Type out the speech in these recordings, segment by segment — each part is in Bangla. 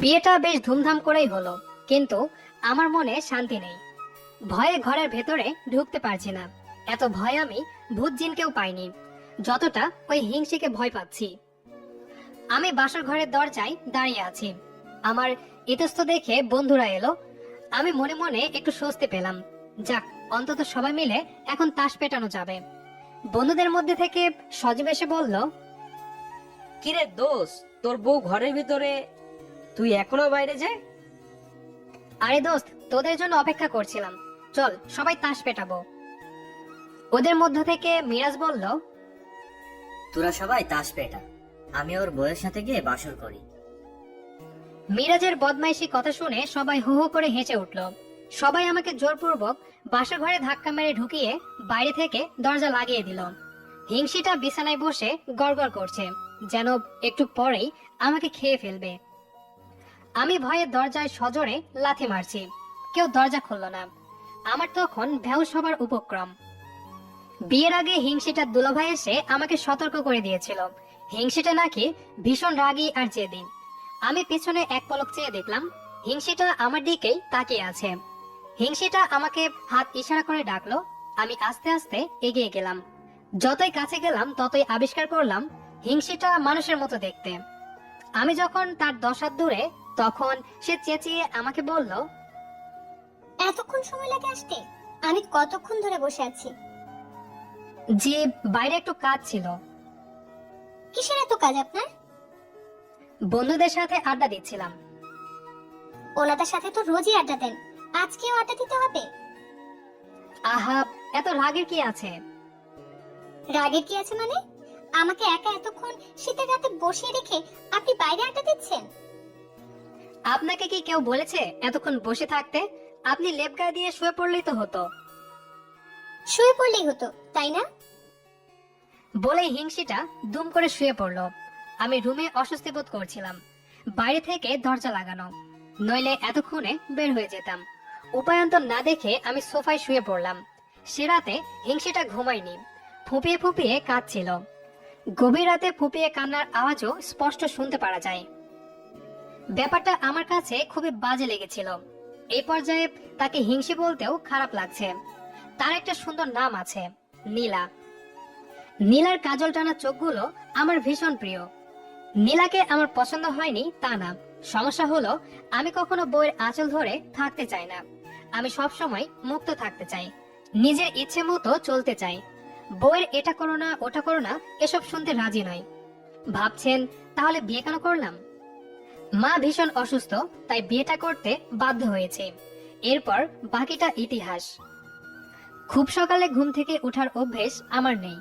বিয়েটা বেশ ধুমধাম করেই হলো, কিন্তু আমার মনে শান্তি নেই। ভয়ে ঘরের ভেতরে ঢুকতে পারছি না। এত ভয় আমি ভূত জিনকেও পাইনি যতটা ওই হিংসিকে ভয় পাচ্ছি। আমি বাসর ঘরের দরজায় দাঁড়িয়ে আছি। আমার ইতস্ত দেখে বন্ধুরা এলো। আমি মনে মনে একটু স্বস্তি পেলাম। যাক, অন্তত সবাই মিলে এখন তাস পেটানো যাবে। বন্ধুদের মধ্যে থেকে সজীব এসে বলল, কিরে দোস্ত, তোর বউ ঘরের ভিতরে, তুই এখনো বাইরে যে? আরে দোস্ত, তোদের জন্য অপেক্ষা করছিলাম, চল সবাই তাস পেটাবো। ওদের মধ্য থেকে মিরাজ বলল, তোরা সবাই তাস পেটা, আমি ওর বউয়ের সাথে গিয়ে বাসর করি। মিরাজের বদমাইশি কথা শুনে সবাই হো হো করে হেসে উঠল। সবাই আমাকে জোরপূর্বক বাসা ঘরে ধাক্কা মেরে ঢুকিয়ে বাইরে থেকে দরজা লাগিয়ে দিল। হিংসিটা বিছানায় বসে গড়গড় করছে, যেন একটু পরেই আমাকে খেয়ে ফেলবে। আমি ভয়ে দরজায় সজোরে লাথি মারছি, কেউ দরজা খুলল না। আমার তখন বেহুশ হবার উপক্রম। বিয়ের আগে হিংসিটা দুলাভাই এসে আমাকে সতর্ক করে দিয়েছিল, হিংসিটা নাকি ভীষণ রাগী আর জেদি। আমি পেছনে এক পলক চেয়ে দেখলাম হিংসিটা আমার দিকেই তাকিয়ে আছে। হিংসিটা আমাকে হাত ইশারা করে ডাকলো। আমি আস্তে আস্তে এগিয়ে গেলাম। যতই কাছে গেলাম ততই আবিষ্কার করলাম হিংসিটা মানুষের মতো দেখতে। আমি যখন তার 10 হাত দূরে, তখন সে চেঁচিয়ে আমাকে বলল, এতক্ষণ সময় লাগে আসতে? আমি কতক্ষণ ধরে বসে আছি। জি, বাইরে একটু কাজ ছিল। কিসের এত কাজ আপনার? বন্ধুদের সাথে আড্ডা দিচ্ছিলাম। ওনাদের সাথে তো রোজই আড্ডা দেন, আজকেও আড্ডা দিতে হবে? আহা, এত রাগের কি আছে? রাগের কি আছে মানে? আমাকে একা এতক্ষণ শীতের রাতে বসিয়ে রেখে আপনি বাইরে আড্ডা দিচ্ছেন? আপনাকে কি কেউ বলেছে এতক্ষণ বসে থাকতে? আপনি লেপ গায়ে দিয়ে শুয়ে পড়লেই তো হতো। শুয়ে পড়লেই হতো, তাই না? বলে হিংসিটা দুম করে শুয়ে পড়ল। আমি রুমে অস্বস্তি বোধ করছিলাম। বাইরে থেকে দরজা লাগানো, নইলে এতক্ষণে বের হয়ে যেতাম। উপায়ন্তর না দেখে আমি সোফায় শুয়ে পড়লাম। সে রাতে হিংসিটা ঘুমায়নি, ফুপিয়ে ফুপিয়ে কাঁদছিল। গভীর রাতে ফুপিয়ে কান্নার আওয়াজও স্পষ্ট শুনতে পারা যায়। ব্যাপারটা আমার কাছে খুবই বাজে লেগেছিল। এই পর্যায়ে তাকে হিংসি বলতেও খারাপ লাগছে। তার একটা সুন্দর নাম আছে, নীলা। নীলার কাজল টানা চোখগুলো আমার ভীষণ প্রিয়। নীলাকে আমার পছন্দ হয়নি তা না, সমস্যা হলো আমি কখনো বউয়ের আঁচল ধরে থাকতে চাই না। আমি সব সময় মুক্ত থাকতে চাই, নিজের ইচ্ছে মতো চলতে চাই। বউয়ের এটা করো না ওটা করো না এসব শুনতে রাজি নয়। ভাবছেন তাহলে বিয়ে কেন করলাম? মা ভীষণ অসুস্থ, তাই বিয়েটা করতে বাধ্য হয়েছে। এরপর বাকিটা ইতিহাস। খুব সকালে ঘুম থেকে ওঠার অভ্যেস আমার নেই।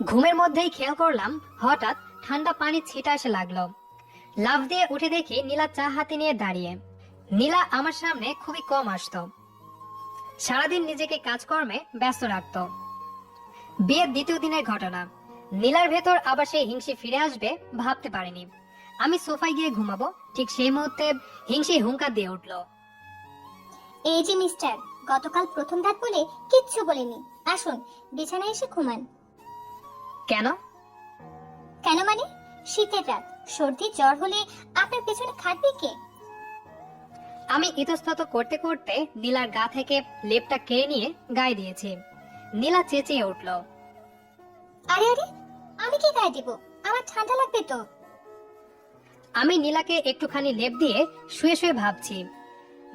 ঘুমের মধ্যেই খেয়াল করলাম হঠাৎ ঠান্ডা পানি ছিটা এসে লাগলো। লাফ দিয়ে উঠে দেখি নীলা চা হাতে নিয়ে দাঁড়িয়ে। নীলা আমার সামনে খুবই কম আসতো, সারাদিন নিজেকে কাজকর্মে ব্যস্ত রাখতো। বিয়ের দ্বিতীয় দিনের ঘটনা। নীলার ভেতর আবার সেই হিংসি ফিরে আসবে ভাবতে পারিনি। আমি সোফায় গিয়ে ঘুমাবো, ঠিক সেই মুহূর্তে হিংসি হুঙ্কার দিয়ে উঠল। এই যে মিস্টার, গতকাল প্রথম রাত বলে কিচ্ছু বলিনি, আসুন বিছানায় এসে ঘুমান। কেন? কেন মানে? শীতের রাত, সর্দি জ্বর হলে আপনার পেছনে খাটবে কে? আমি ইতস্তত করতে করতে নীলার গা থেকে লেপটা কেড়ে নিয়ে গায়ে দিয়েছি। নীলা চেঁচিয়ে উঠল, আরে আরে, আমি কি গায়ে দিব? আমার ঠান্ডা লাগবে তো। আমি নীলাকে একটুখানি লেপ দিয়ে শুয়ে শুয়ে ভাবছি,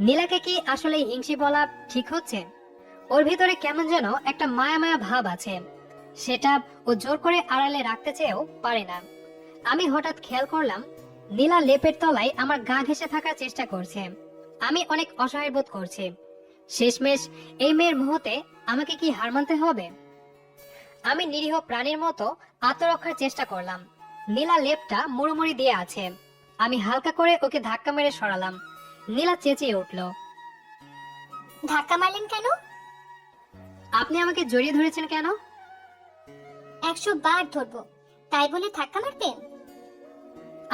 নীলাকে কি আসলে হিংসি বলা ঠিক হচ্ছে? ওর ভিতরে কেমন যেন একটা মায়া মায়া ভাব আছে, সেটা ও জোর করে আড়ালে রাখতে চেয়েও পারে না। আমি হঠাৎ খেয়াল করলাম নীলা লেপের তলায় আমার গা ঘেঁষে থাকার চেষ্টা করছে। আমি অনেক অসহায় বোধ করছি। শেষমেশ এই মেয়ের মুহূর্তে আমাকে কি হার মানতে হবে? আমি নিরীহ প্রাণীর মতো আত্মরক্ষার চেষ্টা করলাম। নীলা লেপটা মুড়োমুড়ি দিয়ে আছে। আমি হালকা করে ওকে ধাক্কা মেরে সরালাম। নীলা চেঁচিয়ে উঠল, ধাক্কা মারলেন কেন? আপনি আমাকে জড়িয়ে ধরেছেন কেন? 100 বার ধরবো, তাই বলে ধাক্কা মারতেন?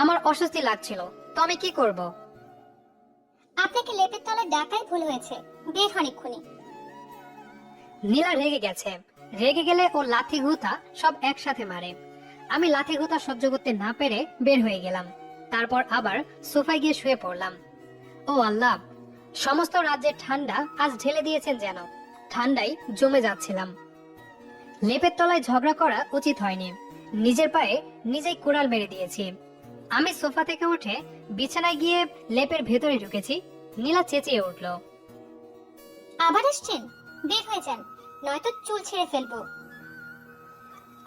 আমার অস্বস্তি লাগছিল, তো আমি কি করব? আপনাকে লেপের তলায় ডাকাই ভুল হয়েছে, বের হন এক্ষুনি। নীলা রেগে গেছে। রেগে গেলে ও লাথি ঘুতা সব একসাথে মারে। আমি লাথি ঘুতা সহ্য করতে না পেরে বের হয়ে গেলাম। তারপর আবার সোফায় গিয়ে শুয়ে পড়লাম। ও আল্লাহ, সমস্ত রাজ্যের ঠান্ডা আজ ঢেলে দিয়েছেন যেন। ঠান্ডায় জমে যাচ্ছিলাম। লেপের তলায় ঝগড়া করা উচিত হয়নি। নিজের পায়ে নিজেই কুড়াল মেরে দিয়েছি। আমি সোফা থেকে উঠে বিছানায় গিয়ে লেপের ভেতরে ঢুকেছি। নীলা চেঁচিয়ে উঠল। আবার আসছেন? বের হয়ে যান, নয়তো চুল ছেড়ে ফেলবো।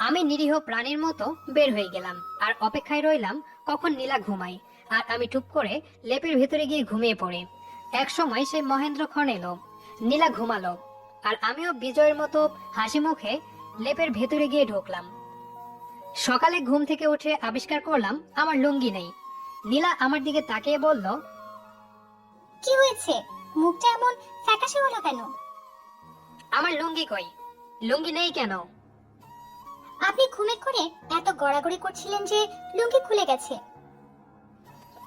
আমি নিরীহ প্রাণীর মতো বের হয়ে গেলাম আর অপেক্ষায় রইলাম কখন নীলা ঘুমায়। আর আমি টুপ করে লেপের ভেতরে গিয়ে ঘুমিয়ে পড়ি। এক সময় সেই মহেন্দ্রক্ষণ এলো। নীলা ঘুমালো আর আমিও বিজয়ের মতো হাসি মুখে লেপের ভেতরে গিয়ে ঢুকলাম। সকালে ঘুম থেকে উঠে আবিষ্কার করলাম আমার লুঙ্গি নেই। নীলা আমার দিকে তাকিয়ে বলল, কি হয়েছে? মুখটা এমন ফ্যাকাশে হলো কেন? আমার লুঙ্গি কই? লুঙ্গি নেই কেন? আপনি ঘুমে করে এত গড়াগড়ি করছিলেন যে লুঙ্গি খুলে গেছে।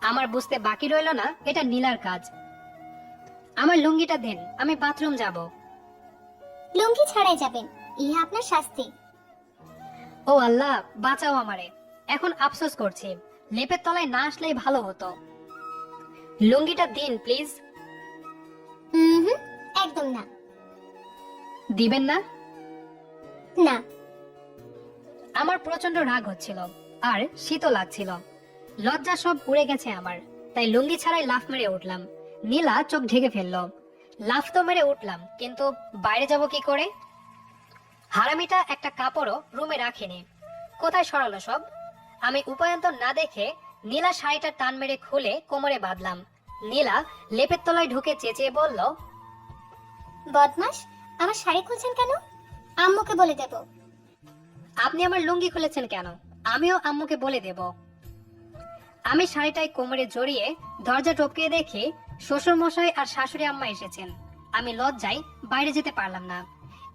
আমার বুঝতে বাকি রইল না এটা নীলার কাজ। আমার লুঙ্গিটা দেন, আমি বাথরুম যাব। লুঙ্গি ছাড়াই যাবেন, ইহা আপনার শাস্তি। ও আল্লাহ, বাঁচাও আমারে। এখন আফসোস করছি, লেপের তলায় না আসলেই ভালো হতো। লুঙ্গিটা দিন প্লিজ। হুম, একদম না। দিবেন না? না। আমার প্রচন্ড রাগ হচ্ছিল আর শীতও লাগছিল। লজ্জা সব উড়ে গেছে আমার, তাই লুঙ্গি ছাড়াই লাফ মেরে উঠলাম। নীলা চোখ ঢেকে ফেললো। লাফ তো মেরে উঠলাম, কিন্তু বাইরে যাব কি করে? হারামিটা একটা কাপড়ও রুমে রাখিনি। কোথায় সরালো সব? আমি উপায়ন্তর না দেখে নীলা শাড়িটা টান মেরে খুলে কোমরে বাঁধলাম। নীলা লেপের তলায় ঢুকে চেঁচিয়ে বলল, বদমাস, আমার শাড়ি খুলছেন কেন? আম্মুকে বলে দেব। আপনি আমার লুঙ্গি খুলেছেন কেন? আমিও আম্মুকে বলে দেব। আমি শাড়িটাই কোমরে জড়িয়ে দরজা টপকিয়ে দেখি শ্বশুর মশাই আর শাশুড়ি আম্মা এসেছেন। আমি লজ্জায় বাইরে যেতে পারলাম না।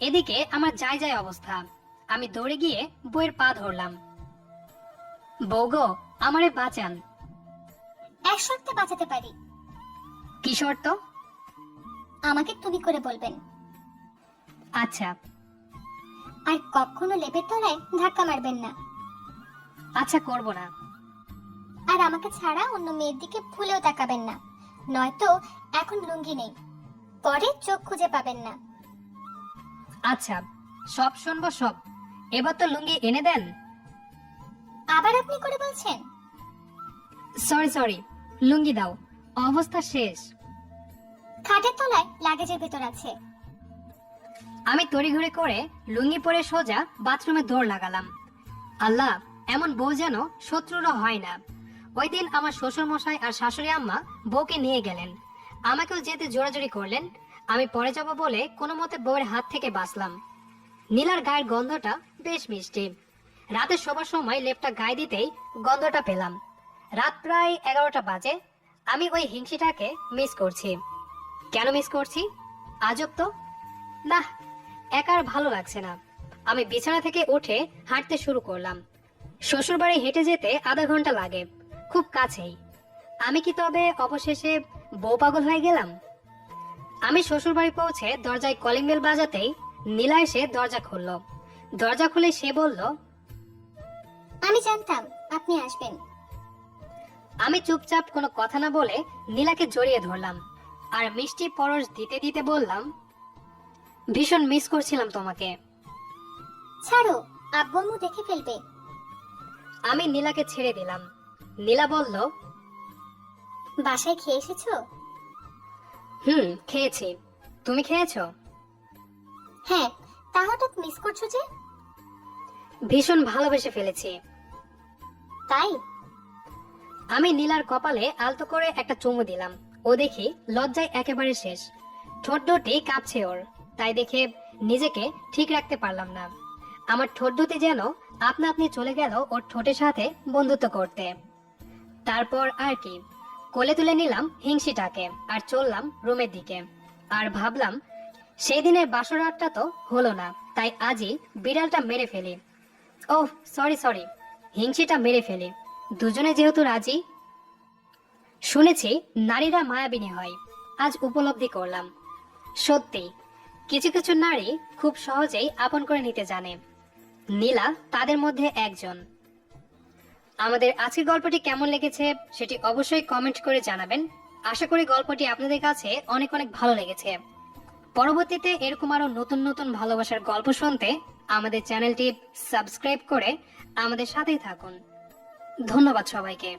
এদিকে আমার যায় যায় অবস্থা। আমি দৌড়ে গিয়ে বউয়ের পা ধরলাম। বউ গো, আমারে বাঁচান। এক শর্তে বাঁচাতে পারি। কি শর্ত? আমাকে তুমি করে বলবেন, আচ্ছা আর কখনো লেপের তলায় ধাক্কা মারবেন না। আচ্ছা, করব না। আর আমাকে ছাড়া অন্য মেয়ের দিকে ভুলেও তাকাবেন না, নয়তো এখন লুঙ্গি নেই, পরে চোখ খুঁজে পাবেন না। আচ্ছা, সব শুনবো সব। এবার তো লুঙ্গি এনে দেন। আবার আপনি করে বলছেন? সরি, লুঙ্গি দাও, অবস্থা শেষ। খাটের তলায় লাগেজের ভেতর আছে। আমি তড়িঘড়ি করে লুঙ্গি পরে সোজা বাথরুমে দৌড় লাগালাম। আল্লাহ, এমন বউ যেন শত্রুরও হয় না। ওই দিন আমার শ্বশুর মশাই আর শাশুড়ি আম্মা বউকে নিয়ে গেলেন। আমাকেও যেতে জোরাজোরি করলেন। আমি পরে যাব বলে কোনো মতে বউয়ের হাত থেকে বাঁচলাম। নীলার গায়ের গন্ধটা বেশ মিষ্টি। রাতে শোবার সময় লেপটা গায়ে দিতেই গন্ধটা পেলাম। রাত প্রায় 11টা বাজে। আমি ওই হিংসিটাকে মিস করছি। কেন মিস করছি? আজব তো। না, একা আর ভালো লাগছে না। আমি বিছানা থেকে উঠে হাঁটতে শুরু করলাম। শ্বশুরবাড়ি হেঁটে যেতে আধা ঘন্টা লাগে, খুব কাছেই। আমি কি তবে অবশেষে বউ পাগল হয়ে গেলাম? আমি শ্বশুরবাড়ি পৌঁছে দরজায় কলিং বেল বাজাতেই নীলা এসে দরজা খুলল। দরজা খুলে সে বলল, আমি জানতাম আপনি আসবেন। আমি চুপচাপ কোনো কথা না বলে নীলাকে জড়িয়ে ধরলাম আর মিষ্টি পরশ দিতে দিতে বললাম, ভীষণ মিস করছিলাম তোমাকে। ছাড়ো, আব্বু আম্মু দেখে ফেলবে। আমি নীলাকে ছেড়ে দিলাম। নীলা বলল, বাসায় খেয়ে এসেছো? খেয়েছি। তুমি খেয়েছো? হ্যাঁ, তা হঠাৎ মিস করছো যে? ভীষণ ভালোবেসে ফেলেছি। তাই? আমি নীলার কপালে আলতো করে একটা চুমু দিলাম। ও দেখি লজ্জায় একেবারে শেষ। ঠোঁট দুটি কাঁপছে ওর। তাই দেখে নিজেকে ঠিক রাখতে পারলাম না। আমার ঠোঁট দুটি যেন আপনা আপনি চলে গেল ওর ঠোঁটের সাথে বন্ধুত্ব করতে। তারপর আর কি, কোলে তুলে নিলাম হিংসিটাকে আর চললাম রুমের দিকে। আর ভাবলাম, সেই দিনের বাসর রাতটা তো হলো না, তাই আজই বিড়ালটা মেরে ফেলি। ওহ সরি, হিংসিটা মেরে ফেলি। দুজনে যেহেতু রাজি। শুনেছি নারীরা মায়াবিনী হয়, আজ উপলব্ধি করলাম। সত্যি, কিছু কিছু নারী খুব সহজেই আপন করে নিতে জানে। নীলা তাদের মধ্যে একজন। আমাদের আজকের গল্পটি কেমন লেগেছে সেটি অবশ্যই কমেন্ট করে জানাবেন। আশা করি গল্পটি আপনাদের কাছে অনেক অনেক ভালো লেগেছে। পরবর্তীতে এরকম আরো নতুন নতুন ভালোবাসার গল্প শুনতে আমাদের চ্যানেলটি সাবস্ক্রাইব করে আমাদের সাথেই থাকুন। ধন্যবাদ সবাইকে।